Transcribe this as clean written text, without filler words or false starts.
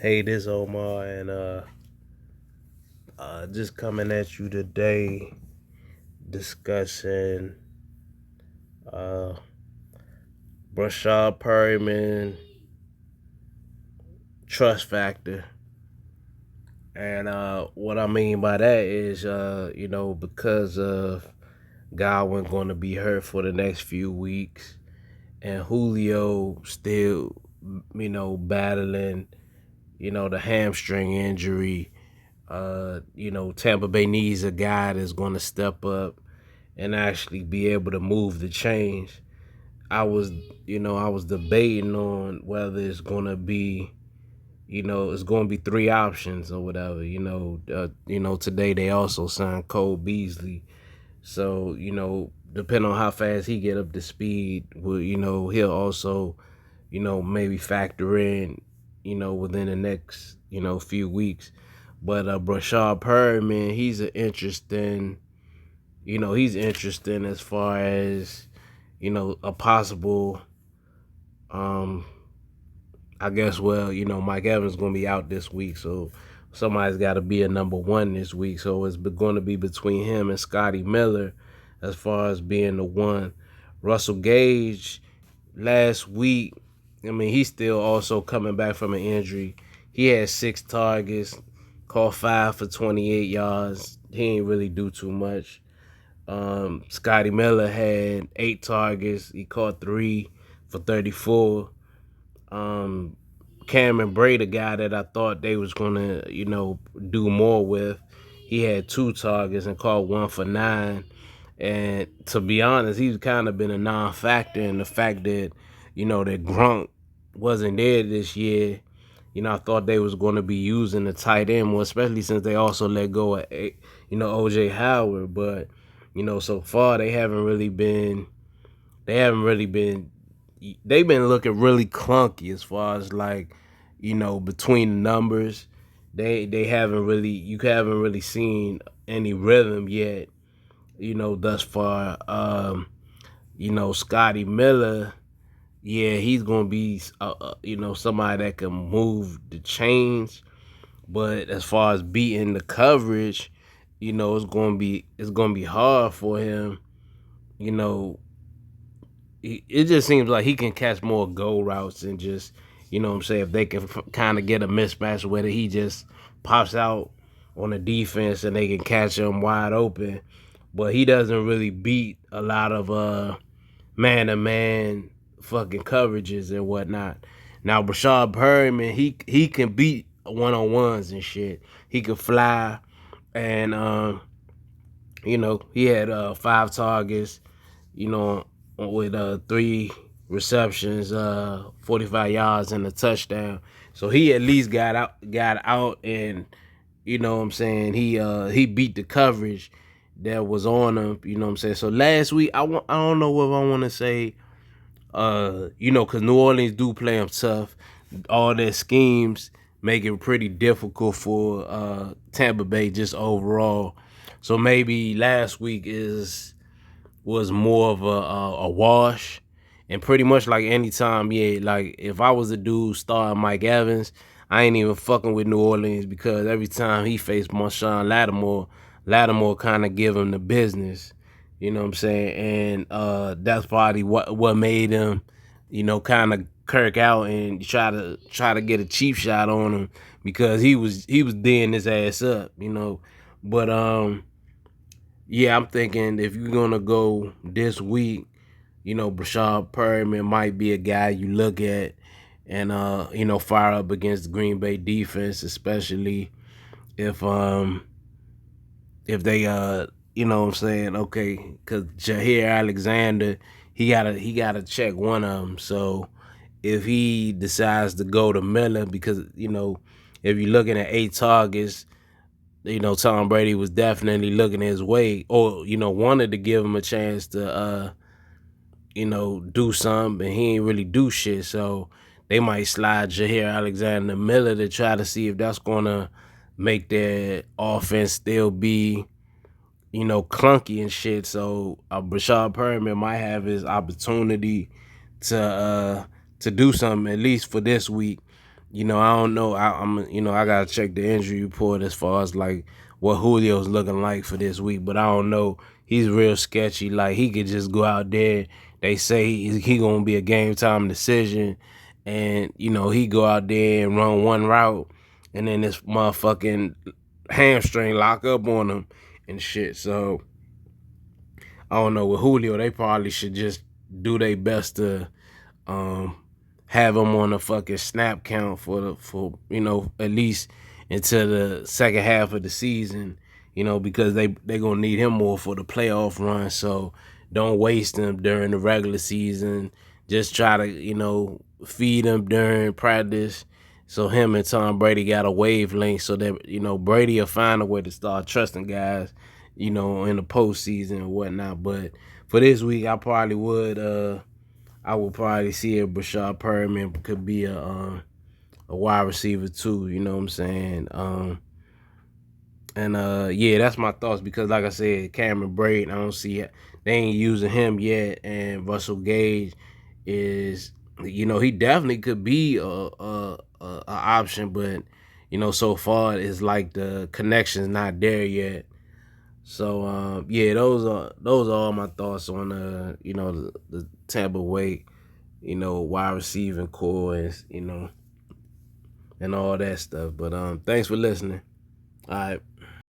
Hey, this Omar, and just coming at you today, discussing uh, Breshad Perriman trust factor, and what I mean by that is, because of Godwin going to be hurt for the next few weeks, and Julio still, battling, the hamstring injury. Tampa Bay needs a guy that's going to step up and actually be able to move the chains. I was debating on whether it's going to be, it's going to be three options or whatever. Today they also signed Cole Beasley, so depending on how fast he get up to speed, he'll also, maybe factor in, within the next, few weeks. But Breshad Perriman, he's interesting as far as, a possible, um, I guess, Mike Evans going to be out this week, so somebody's got to be a number one this week. So it's going to be between him and Scotty Miller as far as being the one. Russell Gage, last week, he's still also coming back from an injury. He had 6 targets, caught 5 for 28 yards. He ain't really do too much. Scotty Miller had 8 targets. He caught 3 for 34. Cameron Bray, the guy that I thought they was gonna, do more with, he had 2 targets and caught 1 for 9. And to be honest, he's kind of been a non-factor in the fact that, that Gronk wasn't there this year. I thought they was going to be using the tight end more, especially since they also let go of, OJ Howard. But, so far they've been looking really clunky as far as like, between the numbers. They haven't really you haven't really seen any rhythm yet, thus far. Scotty Miller, yeah, he's gonna be somebody that can move the chains. But as far as beating the coverage, it's gonna be hard for him. You know, it just seems like he can catch more goal routes and just, what I'm saying, if they can kind of get a mismatch where he just pops out on the defense and they can catch him wide open. But he doesn't really beat a lot of man-to-man fucking coverages and whatnot. Now, Breshad Perriman, he can beat one-on-ones and shit. He could fly, and he had 5 targets, with 3 receptions, 45 yards and a touchdown. So he at least got out, and what I'm saying, he beat the coverage that was on him. What I'm saying. So last week, I don't know what I want to say. Because New Orleans do play them tough. All their schemes make it pretty difficult for Tampa Bay just overall. So maybe last week was more of a wash. And pretty much like anytime, yeah, like if I was a dude starring Mike Evans, I ain't even fucking with New Orleans because every time he faced Marshawn Lattimore kind of give him the business. You know what I'm saying? And that's probably what made him, kind of kirk out and try to get a cheap shot on him because he was D'ing his ass up. But yeah, I'm thinking if you're gonna go this week, Breshad Perriman might be a guy you look at and fire up against the Green Bay defense, especially if they what I'm saying, okay, because Jair Alexander, he gotta check one of them. So if he decides to go to Miller, because if you're looking at 8 targets, Tom Brady was definitely looking his way, or wanted to give him a chance to do something, and he ain't really do shit. So they might slide Jair Alexander Miller to try to see if that's gonna make their offense still be, clunky and shit. So Breshad Perriman might have his opportunity to do something at least for this week. I don't know. I gotta check the injury report as far as like what Julio's looking like for this week, but I don't know. He's real sketchy. Like he could just go out there. They say he gonna be a game time decision, and he go out there and run one route, and then this motherfucking hamstring lock up on him and shit. So I don't know. With Julio, they probably should just do their best to um, have him on a fucking snap count for at least until the second half of the season. Because they gonna need him more for the playoff run. So don't waste him during the regular season. Just try to feed him during practice. So him and Tom Brady got a wavelength, so that Brady will find a way to start trusting guys, in the postseason and whatnot. But for this week, I would probably see if Breshad Perriman could be a wide receiver too. You know what I'm saying? Yeah, that's my thoughts because, like I said, Cameron Braid, I don't see it. They ain't using him yet, and Russell Gage is, he definitely could be a option, but so far it's like the connection's not there yet. So yeah, those are all my thoughts on the Tampa Bay wide receiving core and all that stuff. But thanks for listening. All right.